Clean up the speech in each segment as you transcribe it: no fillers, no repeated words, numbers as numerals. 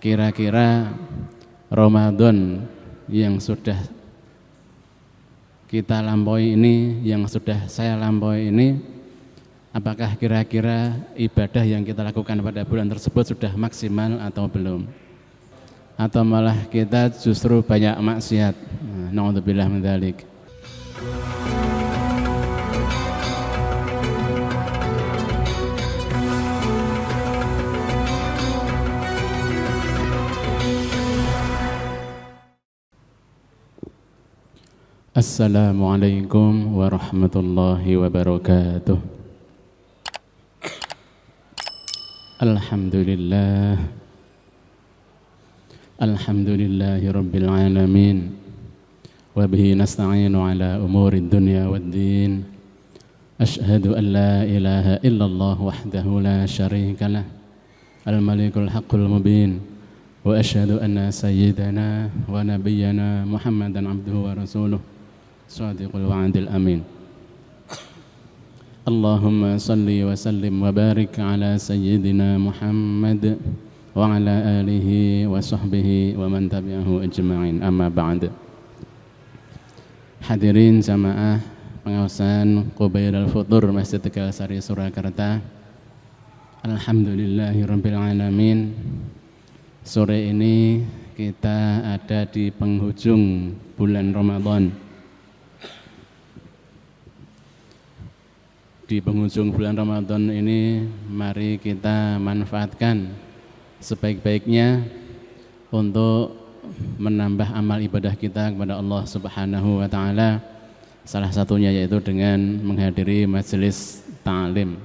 kira-kira Ramadan yang sudah kita lampaui ini, yang sudah saya lampaui ini, apakah kira-kira ibadah yang kita lakukan pada bulan tersebut sudah maksimal atau belum? Atau malah kita justru banyak maksiat? Na'udzubillah min dzalik. Assalamualaikum warahmatullahi wabarakatuh. Alhamdulillah. Alhamdulillahi rabbil alamin. Wa bihi nasta'inu ala umuri dunya waddin. Ashhadu an la ilaha illallah wahdahu la syarika lah. Al-malikul haqqul mubin. Wa ashhadu anna sayyidana wa nabiyyana Muhammadan abduhu wa rasuluh. Shadiqul wa'adil amin. Allahumma salli wa sallim wa barik ala sayyidina Muhammad wa ala alihi wa sahbihi wa man tabi'ahu ajma'in. Amma ba'd. Hadirin jamaah pengawasan Qubairul Futur Masjid Tegal Sari Surakarta. Alhamdulillahirabbil alamin. Sore ini kita ada di penghujung bulan Ramadan. Di penghujung bulan Ramadan ini, mari kita manfaatkan sebaik-baiknya untuk menambah amal ibadah kita kepada Allah Subhanahu wa Ta'ala. Salah satunya yaitu dengan menghadiri majelis ta'lim.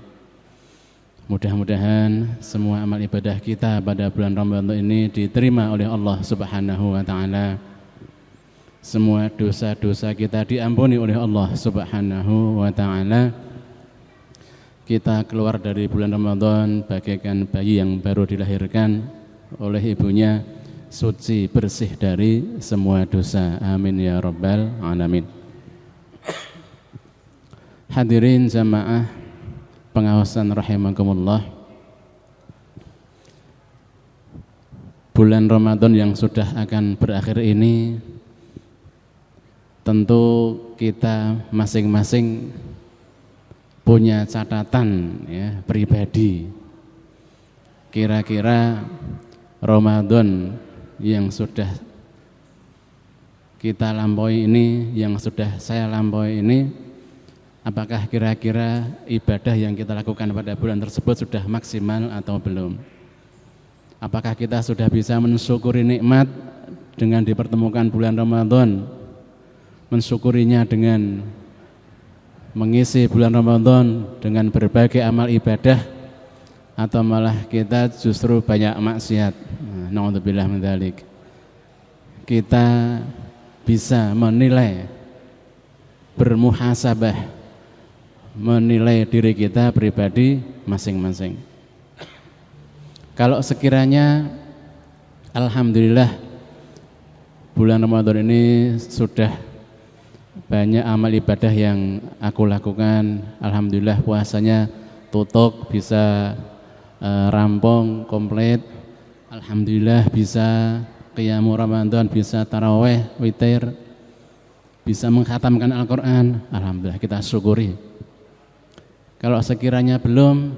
Mudah-mudahan semua amal ibadah kita pada bulan Ramadan ini diterima oleh Allah Subhanahu wa Ta'ala. Semua dosa-dosa kita diampuni oleh Allah Subhanahu wa Ta'ala. Kita keluar dari bulan Ramadan bagaikan bayi yang baru dilahirkan oleh ibunya, suci bersih dari semua dosa. Amin ya rabbal alamin. Hadirin jamaah pengawasan rahimakumullah. Bulan Ramadan yang sudah akan berakhir ini, tentu kita masing-masing punya catatan ya pribadi. Kira-kira Ramadan yang sudah kita lampaui ini, yang sudah saya lampaui ini, apakah kira-kira ibadah yang kita lakukan pada bulan tersebut sudah maksimal atau belum? Apakah kita sudah bisa mensyukuri nikmat dengan dipertemukan bulan Ramadan, mensyukurinya dengan mengisi bulan Ramadan dengan berbagai amal ibadah, atau malah kita justru banyak maksiat? Na'udzubillah min dzalik. Kita bisa menilai, bermuhasabah, menilai diri kita pribadi masing-masing. Kalau sekiranya alhamdulillah bulan Ramadan ini sudah banyak amal ibadah yang aku lakukan, alhamdulillah puasanya tutup, bisa rampung, komplit, alhamdulillah bisa qiyamul Ramadan, bisa tarawih, witir, bisa mengkhatamkan Al-Quran, alhamdulillah kita syukuri. Kalau sekiranya belum,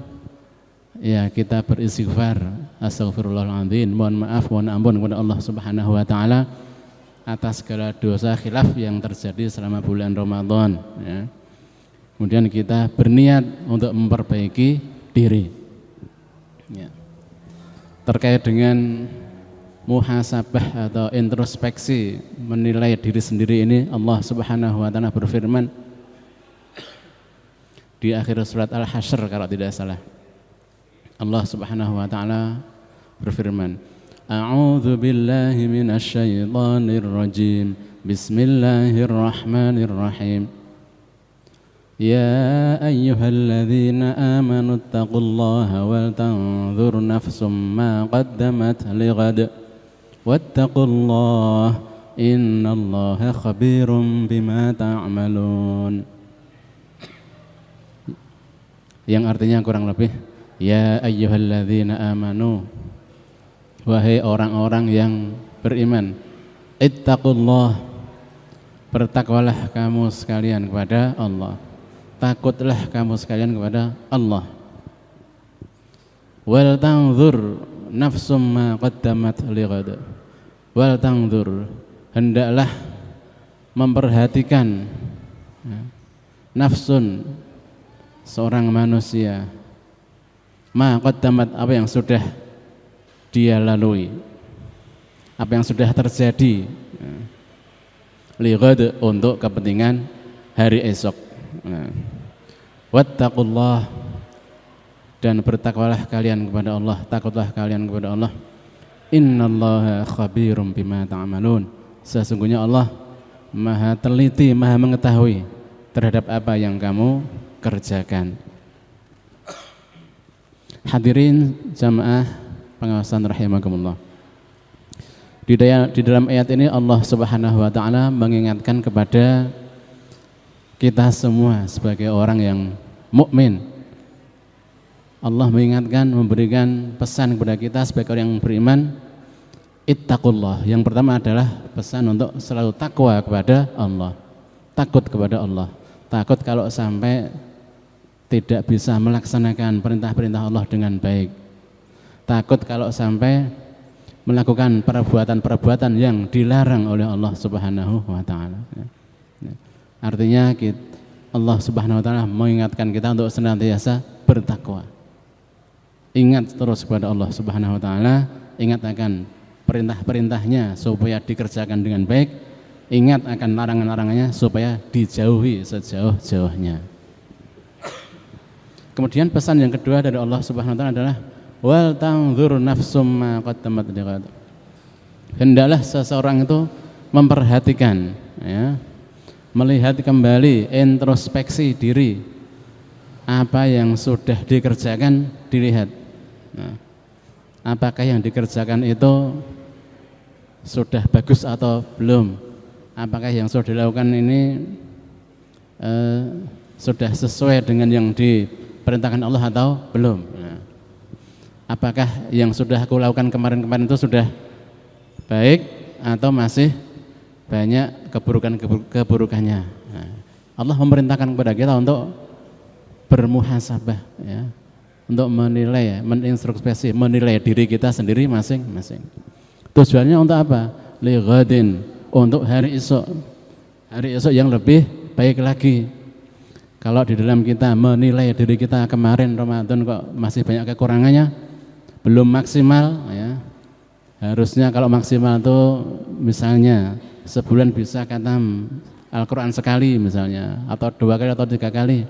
ya kita beristighfar, astaghfirullahaladzim, mohon maaf, mohon ampun kepada Allah Subhanahu wa Ta'ala atas segala dosa khilaf yang terjadi selama bulan Ramadan ya. Kemudian kita berniat untuk memperbaiki diri ya. Terkait dengan muhasabah atau introspeksi, menilai diri sendiri ini, Allah Subhanahu wa Ta'ala berfirman di akhir surat Al-Hasyr kalau tidak salah. Allah Subhanahu wa Ta'ala berfirman, A'udzu billahi minasy syaithanir rajim. Bismillahirrahmanirrahim. Ya ayyuhalladzina amanu taqullaha wal tanzur nafsum ma qaddamat lighad wattaqullaha innallaha khabirum bima ta'malun. Yang artinya kurang lebih, ya ayyuhalladzina amanu, Wahai orang-orang yang beriman, ittaqullah, bertakwalah kamu sekalian kepada Allah. Takutlah kamu sekalian kepada Allah. Wal tanzur nafsum ma qaddamat lighad. Wal tanzur, hendaklah memperhatikan nafsun, seorang manusia, ma qaddamat, apa yang sudah dia lalui, apa yang sudah terjadi, lighad, untuk kepentingan hari esok. Wattaqullah, dan bertakwalah kalian kepada Allah, takutlah kalian kepada Allah. Innallaha khabirum bima ta'malun, sesungguhnya Allah maha teliti, maha mengetahui terhadap apa yang kamu kerjakan. Hadirin jamaah pengawasan rahimakumullah. Di dalam ayat ini Allah Subhanahu wa taala mengingatkan kepada kita semua sebagai orang yang mukmin. Allah mengingatkan, memberikan pesan kepada kita sebagai orang yang beriman, ittaqullah. Yang pertama adalah pesan untuk selalu takwa kepada Allah. Takut kepada Allah. Takut kalau sampai tidak bisa melaksanakan perintah-perintah Allah dengan baik. Takut kalau sampai melakukan perbuatan-perbuatan yang dilarang oleh Allah Subhanahu wa taala. Artinya Allah Subhanahu wa taala mengingatkan kita untuk senantiasa bertakwa. Ingat terus kepada Allah Subhanahu wa taala, ingat akan perintah-perintahnya supaya dikerjakan dengan baik, ingat akan larangan-larangannya supaya dijauhi sejauh-jauhnya. Kemudian pesan yang kedua dari Allah Subhanahu wa taala adalah wal tanzur nafsum ma qaddamat lighad. Hendaklah seseorang itu memperhatikan, ya, melihat kembali, introspeksi diri, apa yang sudah dikerjakan dilihat. Nah, apakah yang dikerjakan itu sudah bagus atau belum? Apakah yang sudah dilakukan ini sudah sesuai dengan yang diperintahkan Allah atau belum? Nah, apakah yang sudah aku lakukan kemarin-kemarin itu sudah baik atau masih banyak keburukannya? Nah, Allah memerintahkan kepada kita untuk bermuhasabah, ya, untuk menilai, menintrospeksi, menilai diri kita sendiri masing-masing. Tujuannya untuk apa? Li ghadin, untuk hari esok yang lebih baik lagi. Kalau di dalam kita menilai diri kita kemarin Ramadan kok masih banyak kekurangannya, belum maksimal, ya. Harusnya kalau maksimal itu misalnya sebulan bisa khatam Al-Quran sekali misalnya, atau 2 kali atau 3 kali.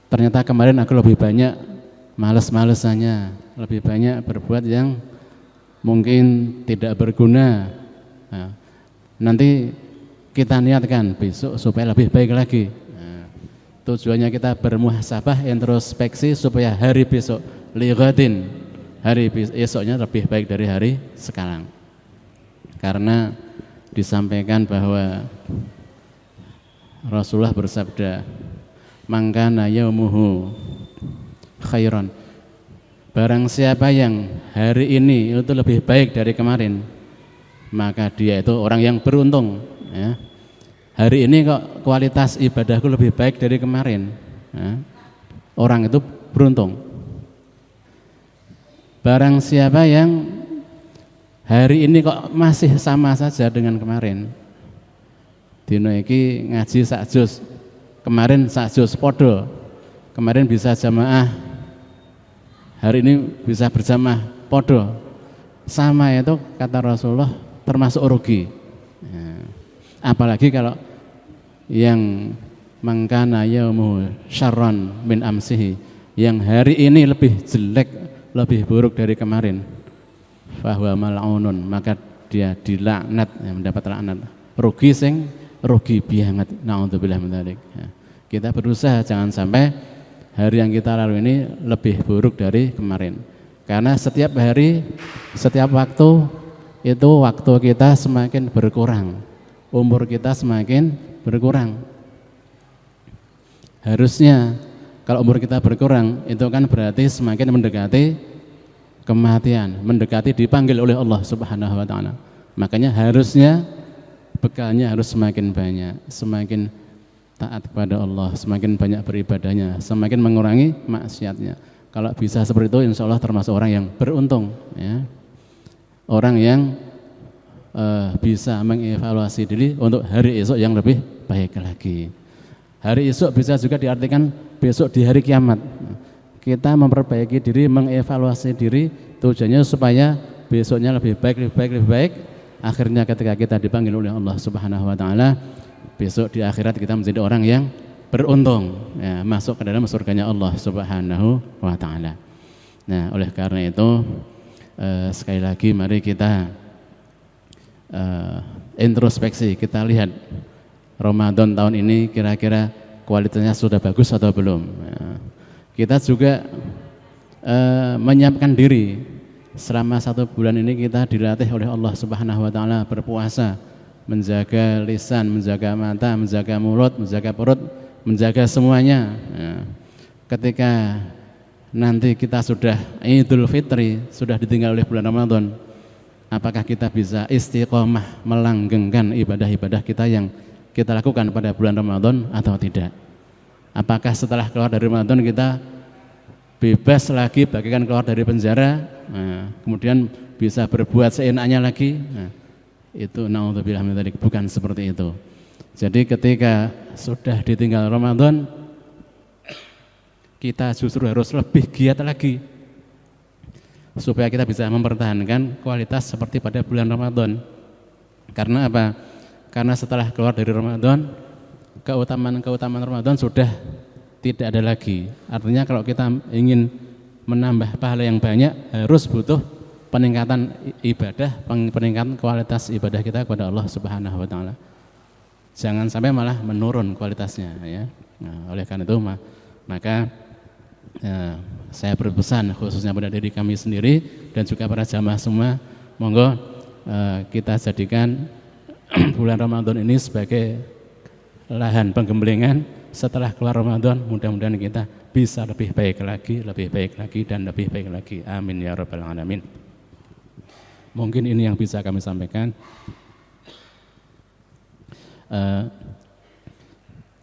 Ternyata kemarin aku lebih banyak males-malesannya, lebih banyak berbuat yang mungkin tidak berguna. Nah, nanti kita niatkan besok supaya lebih baik lagi. Nah, tujuannya kita bermuhasabah, introspeksi supaya hari besok lighadin, hari esoknya lebih baik dari hari sekarang. Karena disampaikan bahwa Rasulullah bersabda, mangkana yaumuhu khairan, barang siapa yang hari ini itu lebih baik dari kemarin, maka dia itu orang yang beruntung, ya. Hari ini kok kualitas ibadahku lebih baik dari kemarin, ya. Orang itu beruntung. Barang siapa yang hari ini kok masih sama saja dengan kemarin, dino iki ngaji sak juz, kemarin sak juz podo, kemarin bisa jamaah, hari ini bisa berjamaah podo, sama itu kata Rasulullah termasuk rugi. Ya. Apalagi kalau yang mangkana yaumuhu syarran min amsihi, yang hari ini lebih jelek, lebih buruk dari kemarin, fahuwa mal'unun, maka dia dilaknat, ya, mendapat laknat. Rugi banget, naudzubillah min dzalik. Ya. Kita berusaha jangan sampai hari yang kita lalui ini lebih buruk dari kemarin. Karena setiap hari, setiap waktu itu waktu kita semakin berkurang, umur kita semakin berkurang. Harusnya kalau umur kita berkurang itu kan berarti semakin mendekati kematian, mendekati dipanggil oleh Allah Subhanahu wa taala. Makanya harusnya bekalnya harus semakin banyak, semakin taat kepada Allah, semakin banyak beribadahnya, semakin mengurangi maksiatnya. Kalau bisa seperti itu, insya Allah termasuk orang yang beruntung, ya. Orang yang bisa mengevaluasi diri untuk hari esok yang lebih baik lagi. Hari esok bisa juga diartikan besok di hari kiamat. Kita memperbaiki diri, mengevaluasi diri, tujuannya supaya besoknya lebih baik. Akhirnya ketika kita dipanggil oleh Allah Subhanahu wa taala, besok di akhirat kita menjadi orang yang beruntung, ya, masuk ke dalam surganya Allah Subhanahu wa taala. Nah, oleh karena itu sekali lagi mari kita introspeksi, kita lihat Ramadan tahun ini kira-kira kualitasnya sudah bagus atau belum. Ya. Kita juga menyiapkan diri. Selama 1 bulan ini kita dilatih oleh Allah Subhanahu wa taala berpuasa, menjaga lisan, menjaga mata, menjaga mulut, menjaga perut, menjaga semuanya. Ya. Ketika nanti kita sudah Idul Fitri, sudah ditinggal oleh bulan Ramadan, apakah kita bisa istiqomah melanggengkan ibadah-ibadah kita yang kita lakukan pada bulan Ramadan atau tidak? Apakah setelah keluar dari Ramadan kita bebas lagi bagaikan keluar dari penjara, kemudian bisa berbuat seenaknya lagi? Itu naudzubillah min dzalik, bukan seperti itu. Jadi ketika sudah ditinggal Ramadan, kita justru harus lebih giat lagi supaya kita bisa mempertahankan kualitas seperti pada bulan Ramadan. Karena apa? Karena setelah keluar dari Ramadan, keutamaan Ramadan sudah tidak ada lagi. Artinya kalau kita ingin menambah pahala yang banyak, harus butuh peningkatan ibadah, peningkatan kualitas ibadah kita kepada Allah Subhanahu wa taala. Jangan sampai malah menurun kualitasnya, ya. Nah, oleh karena itu maka saya berpesan khususnya pada diri kami sendiri dan juga para jamaah semua, monggo kita jadikan bulan Ramadan ini sebagai lahan penggemblengan. Setelah keluar Ramadan, mudah-mudahan kita bisa lebih baik lagi, dan lebih baik lagi. Amin ya rabbal alamin. Mungkin ini yang bisa kami sampaikan.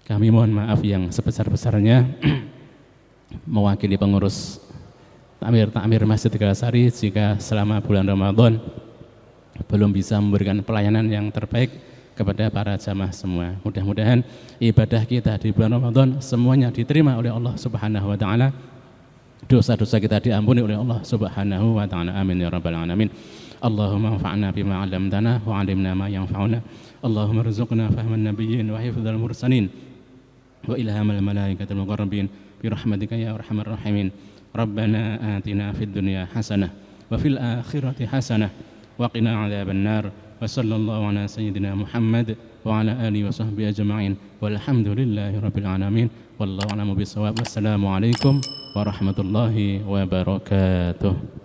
Kami mohon maaf yang sebesar-besarnya mewakili pengurus takmir Masjid Tegalasari jika selama bulan Ramadan belum bisa memberikan pelayanan yang terbaik kepada para jamaah semua. Mudah-mudahan ibadah kita di bulan Ramadan semuanya diterima oleh Allah Subhanahu wa taala. Dosa-dosa kita diampuni oleh Allah Subhanahu wa taala. Amin ya rabbal alamin. Allahumma anfa'na bima 'allamtana wa 'allimna ma yanfa'una. Allahumma rzuqna fahman nabiyyin wa hifdzal mursalin wa ilhamal malaikatil muqarrabin bi rahmatika ya arhamar rahimin. Rabbana atina fid dunya hasanah wa fil akhirati hasanah wa qina 'adzaban nar. Wa sallallahu ala sayyidina Muhammad wa ala alihi wa sahbihi ajma'in walhamdulillahi rabbil alamin wallahu a'lamu bissawab. Wassalamu alaikum warahmatullahi wabarakatuh.